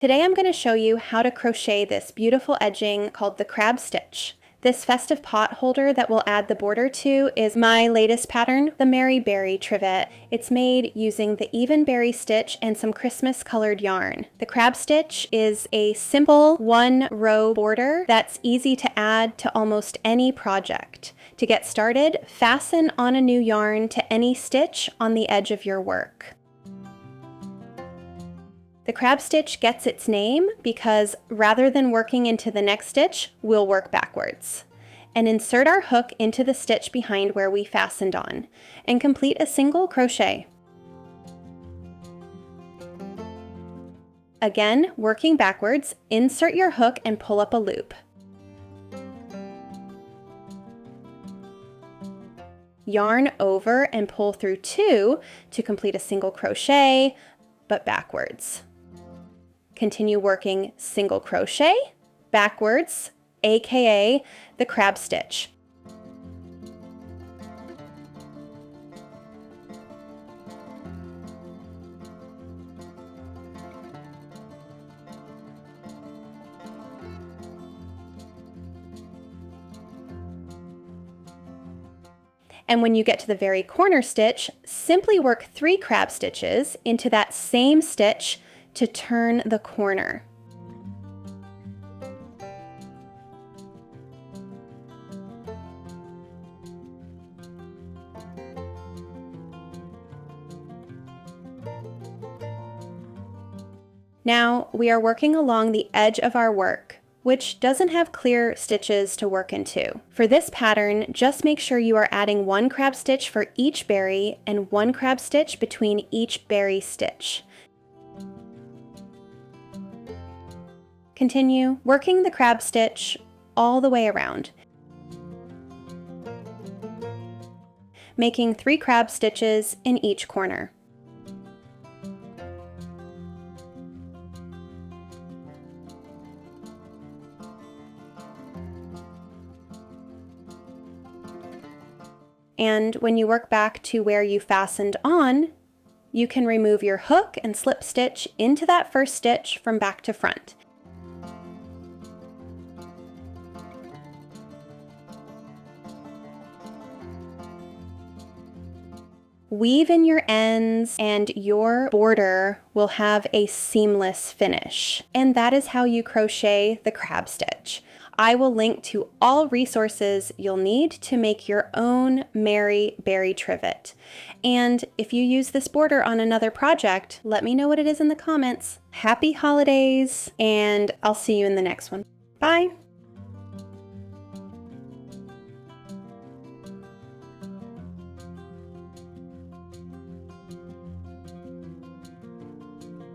Today I'm going to show you how to crochet this beautiful edging called the crab stitch. This festive pot holder that we'll add the border to is my latest pattern, the Merry Berry trivet. It's made using the even berry stitch and some Christmas colored yarn. The crab stitch is a simple one-row border that's easy to add to almost any project. To get started, fasten on a new yarn to any stitch on the edge of your work. The crab stitch gets its name because rather than working into the next stitch, we'll work backwards. And insert our hook into the stitch behind where we fastened on, and complete a single crochet. Again, working backwards, insert your hook and pull up a loop. Yarn over and pull through 2 to complete a single crochet, but backwards. Continue working single crochet, backwards, aka the crab stitch. And when you get to the very corner stitch, simply work 3 crab stitches into that same stitch to turn the corner. Now we are working along the edge of our work, which doesn't have clear stitches to work into. For this pattern, just make sure you are adding 1 crab stitch for each berry and 1 crab stitch between each berry stitch. Continue working the crab stitch all the way around, making 3 crab stitches in each corner. And when you work back to where you fastened on, you can remove your hook and slip stitch into that first stitch from back to front. Weave in your ends and your border will have a seamless finish. And that is how you crochet the crab stitch. I will link to all resources you'll need to make your own Merry Berry trivet. And if you use this border on another project, let me know what it is in the comments. Happy holidays, and I'll see you in the next one. Bye!